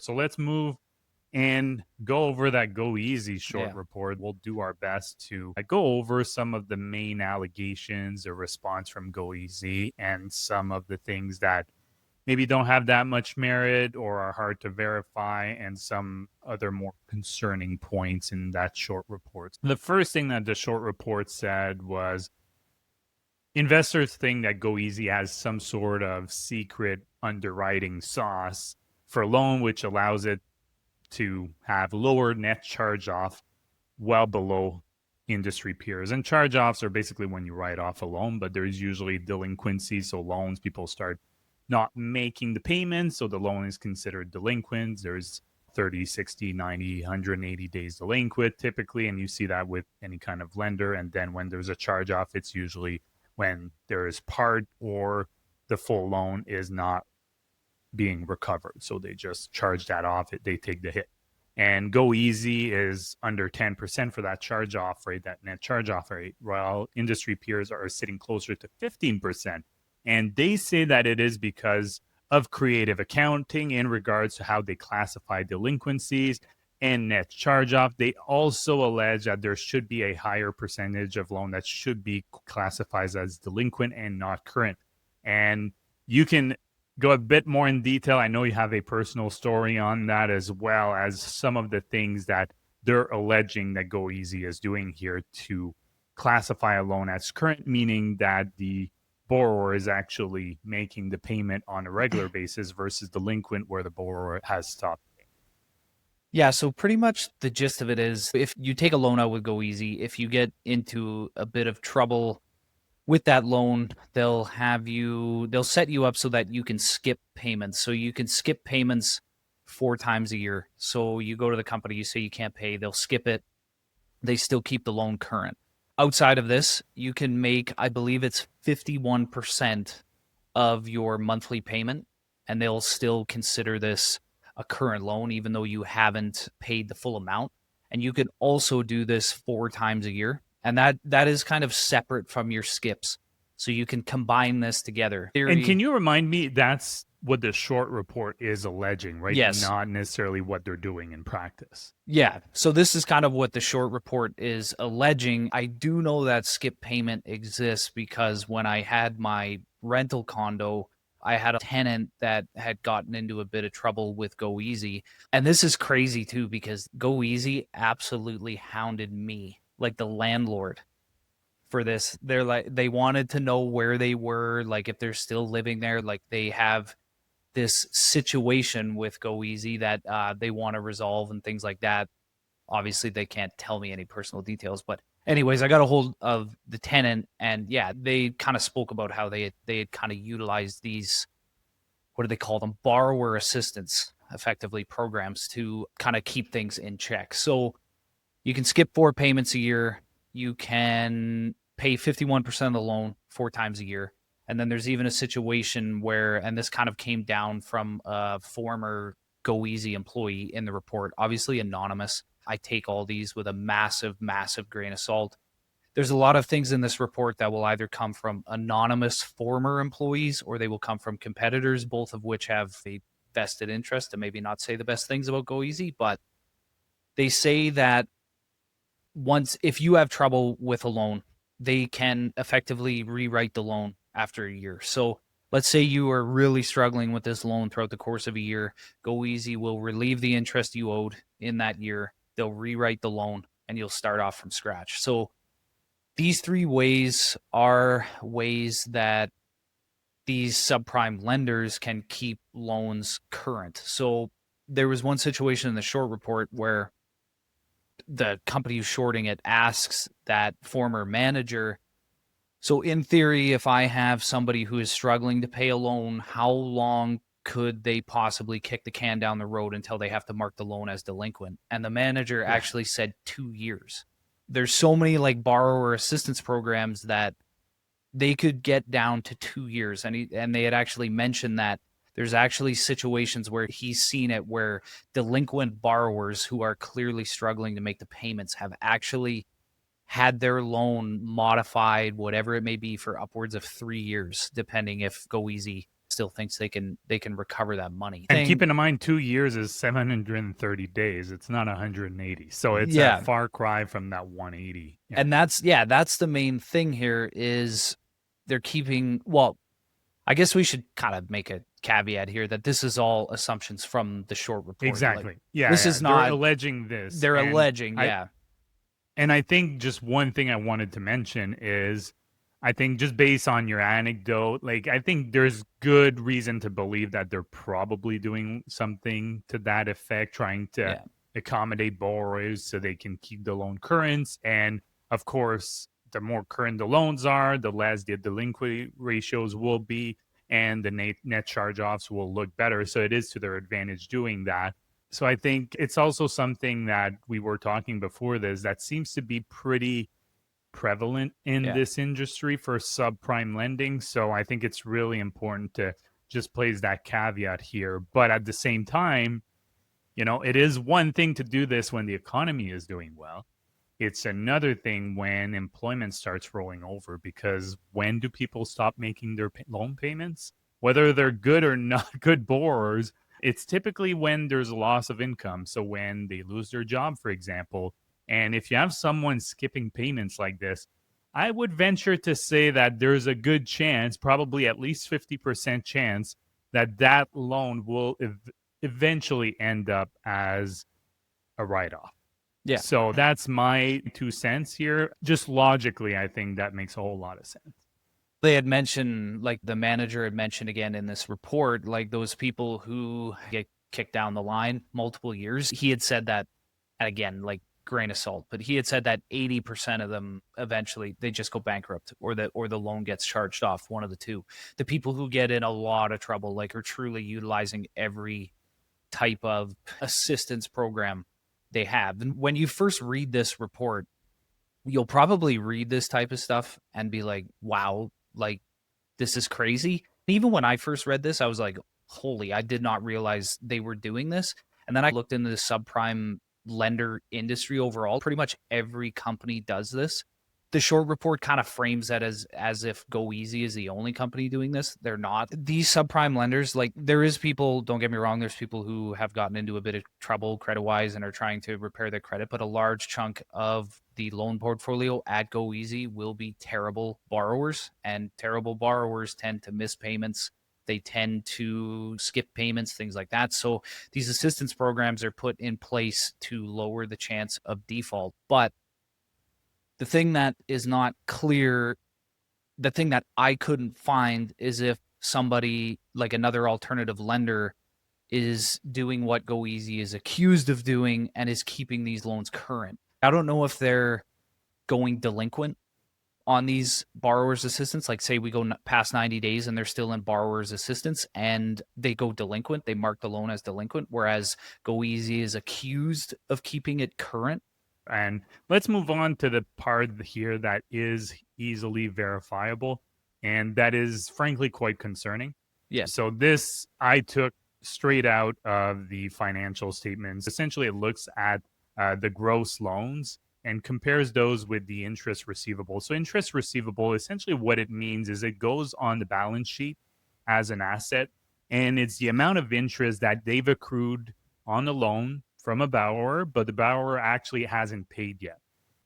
So let's move and go over that Goeasy short Yeah. report. We'll do our best to go over some of the main allegations or response from Goeasy and some of the things that maybe don't have that much merit or are hard to verify, and some other more concerning points in that short report. The first thing that the short report said was investors think that Goeasy has some sort of secret underwriting sauce for a loan, which allows it to have lower net charge-off, well below industry peers. And charge-offs are basically when you write off a loan, but there's usually delinquencies. So loans, people start not making the payments, so the loan is considered delinquent. There's 30, 60, 90, 180 days delinquent typically, and you see that with any kind of lender. And then when there's a charge-off, it's usually when there is part or the full loan is not being recovered. So they just charge that off. They take the hit. And Goeasy is under 10% for that charge off rate, that net charge off rate, while industry peers are sitting closer to 15%. And they say that it is because of creative accounting in regards to how they classify delinquencies and net charge off. They also allege that there should be a higher percentage of loan that should be classified as delinquent and not current. And you can go a bit more in detail. I know you have a personal story on that, as well as some of the things that they're alleging that Goeasy is doing here to classify a loan as current, meaning that the borrower is actually making the payment on a regular basis versus delinquent where the borrower has stopped. Yeah, so pretty much the gist of it is if you take a loan out with Goeasy, if you get into a bit of trouble with that loan, they'll set you up so that you can skip payments. So you can skip payments 4 times a year. So you go to the company, you say you can't pay, they'll skip it. They still keep the loan current. Outside of this, you can make, I believe it's 51% of your monthly payment, and they'll still consider this a current loan, even though you haven't paid the full amount. And you can also do this 4 times a year. And that is kind of separate from your skips. So you can combine this together. And can you remind me, that's what the short report is alleging, right? Yes. Not necessarily what they're doing in practice. Yeah. So this is kind of what the short report is alleging. I do know that skip payment exists because when I had my rental condo, I had a tenant that had gotten into a bit of trouble with Goeasy. And this is crazy too, because Goeasy absolutely hounded me, like the landlord, for this. They're like, they wanted to know where they were, like if they're still living there, like they have this situation with Goeasy that they want to resolve and things like that. Obviously, they can't tell me any personal details, but anyways, I got a hold of the tenant, and yeah, they kind of spoke about how they had kind of utilized these, what do they call them, borrower assistance, effectively programs to kind of keep things in check. So you can skip 4 payments a year. You can pay 51% of the loan 4 times a year. And then there's even a situation where, and this kind of came down from a former Goeasy employee in the report, obviously anonymous. I take all these with a massive, massive grain of salt. There's a lot of things in this report that will either come from anonymous former employees or they will come from competitors, both of which have a vested interest to maybe not say the best things about Goeasy. But they say that if you have trouble with a loan, they can effectively rewrite the loan after a year. So let's say you are really struggling with this loan throughout the course of a year. Goeasy will relieve the interest you owed in that year. They'll rewrite the loan and you'll start off from scratch. So these 3 ways are ways that these subprime lenders can keep loans current. So there was one situation in the short report where the company who's shorting it asks that former manager, so in theory, if I have somebody who is struggling to pay a loan, how long could they possibly kick the can down the road until they have to mark the loan as delinquent? And the manager actually said 2 years. There's so many like borrower assistance programs that they could get down to 2 years. And they had actually mentioned that there's actually situations where he's seen it where delinquent borrowers who are clearly struggling to make the payments have actually had their loan modified, whatever it may be, for upwards of 3 years, depending if Goeasy still thinks they can recover that money. And keep in mind, 2 years is 730 days. It's not 180. So it's a Yeah. far cry from that 180. Yeah. And that's the main thing here is they're keeping, well, I guess we should kind of make a caveat here that this is all assumptions from the short report. Like, Exactly. Yeah, this yeah. is They're not, alleging this. they're And alleging, I yeah. and I think just one thing I wanted to mention is I think just based on your anecdote, like I think there's good reason to believe that they're probably doing something to that effect, trying to Yeah. accommodate borrowers so they can keep the loan current. And of course, the more current the loans are, the less the delinquency ratios will be, and the net charge-offs will look better. So it is to their advantage doing that. So I think it's also something that we were talking before this that seems to be pretty prevalent in Yeah. this industry for subprime lending. So I think it's really important to just place that caveat here. But at the same time, it is one thing to do this when the economy is doing well. It's another thing when employment starts rolling over, because when do people stop making their loan payments? Whether they're good or not good borrowers, it's typically when there's a loss of income. So when they lose their job, for example, and if you have someone skipping payments like this, I would venture to say that there's a good chance, probably at least 50% chance, that that loan will eventually end up as a write off. Yeah. So that's my 2 cents here. Just logically, I think that makes a whole lot of sense. They had mentioned, like the manager had mentioned again in this report, like those people who get kicked down the line multiple years. He had said that, and again, like grain of salt, but he had said that 80% of them eventually they just go bankrupt, or the loan gets charged off, one of the two. The people who get in a lot of trouble, like, are truly utilizing every type of assistance program they have. And when you first read this report, you'll probably read this type of stuff and be like, wow, like, this is crazy. Even when I first read this, I was like, holy, I did not realize they were doing this. And then I looked into the subprime lender industry overall. Pretty much every company does this. The short report kind of frames that as if Goeasy is the only company doing this. They're not. These subprime lenders, like, there is people, don't get me wrong, there's people who have gotten into a bit of trouble credit wise and are trying to repair their credit, but a large chunk of the loan portfolio at Goeasy will be terrible borrowers, and terrible borrowers tend to miss payments. They tend to skip payments, things like that. So these assistance programs are put in place to lower the chance of default. But the thing that is not clear, the thing that I couldn't find, is if somebody like another alternative lender is doing what Goeasy is accused of doing and is keeping these loans current. I don't know if they're going delinquent on these borrowers assistance. Like, say we go past 90 days and they're still in borrowers assistance and they go delinquent, they mark the loan as delinquent, whereas Goeasy is accused of keeping it current. And let's move on to the part here that is easily verifiable, and that is frankly quite concerning. Yeah. So this I took straight out of the financial statements. Essentially, it looks at the gross loans and compares those with the interest receivable. So interest receivable, essentially what it means is it goes on the balance sheet as an asset, and it's the amount of interest that they've accrued on the loan from a borrower, but the borrower actually hasn't paid yet.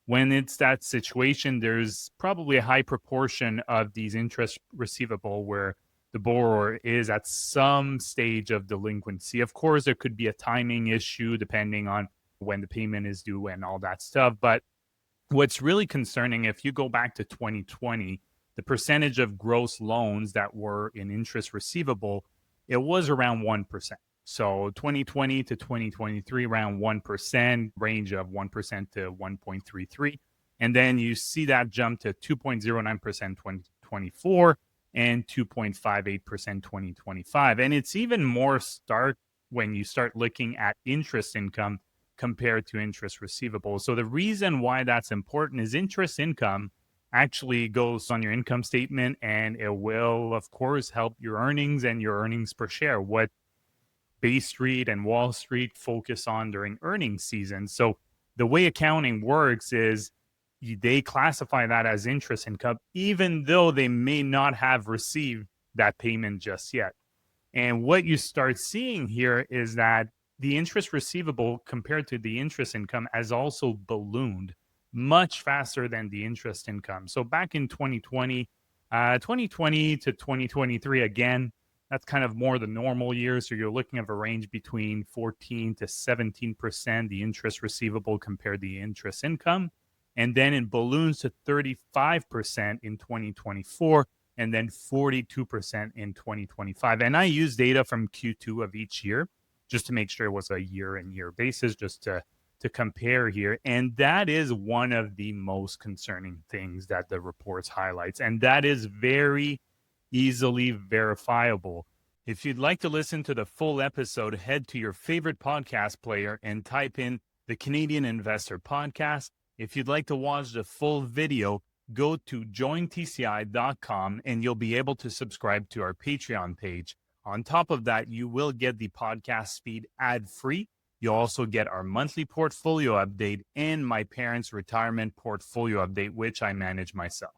When it's that situation, there's probably a high proportion of these interest receivable where the borrower is at some stage of delinquency. Of course, there could be a timing issue depending on when the payment is due and all that stuff. But what's really concerning, if you go back to 2020, the percentage of gross loans that were in interest receivable, it was around 1%. So 2020 to 2023, around 1%, range of 1% to 1.33. And then you see that jump to 2.09% 2024 and 2.58% 2025. And it's even more stark when you start looking at interest income compared to interest receivable. So the reason why that's important is interest income actually goes on your income statement, and it will, of course, help your earnings and your earnings per share, what Bay Street and Wall Street focus on during earnings season. So the way accounting works is they classify that as interest income, even though they may not have received that payment just yet. And what you start seeing here is that the interest receivable compared to the interest income has also ballooned much faster than the interest income. So back in 2020 to 2023, again, that's kind of more the normal year. So you're looking at a range between 14 to 17%, the interest receivable compared to the interest income. And then it balloons to 35% in 2024 and then 42% in 2025. And I use data from Q2 of each year just to make sure it was a year-and-year basis, just to compare here. And that is one of the most concerning things that the reports highlights. And that is very easily verifiable. If you'd like to listen to the full episode, head to your favorite podcast player and type in the Canadian Investor Podcast. If you'd like to watch the full video, go to GSY.TO and you'll be able to subscribe to our Patreon page. On top of that, you will get the podcast feed ad-free. You'll also get our monthly portfolio update and my parents' retirement portfolio update, which I manage myself.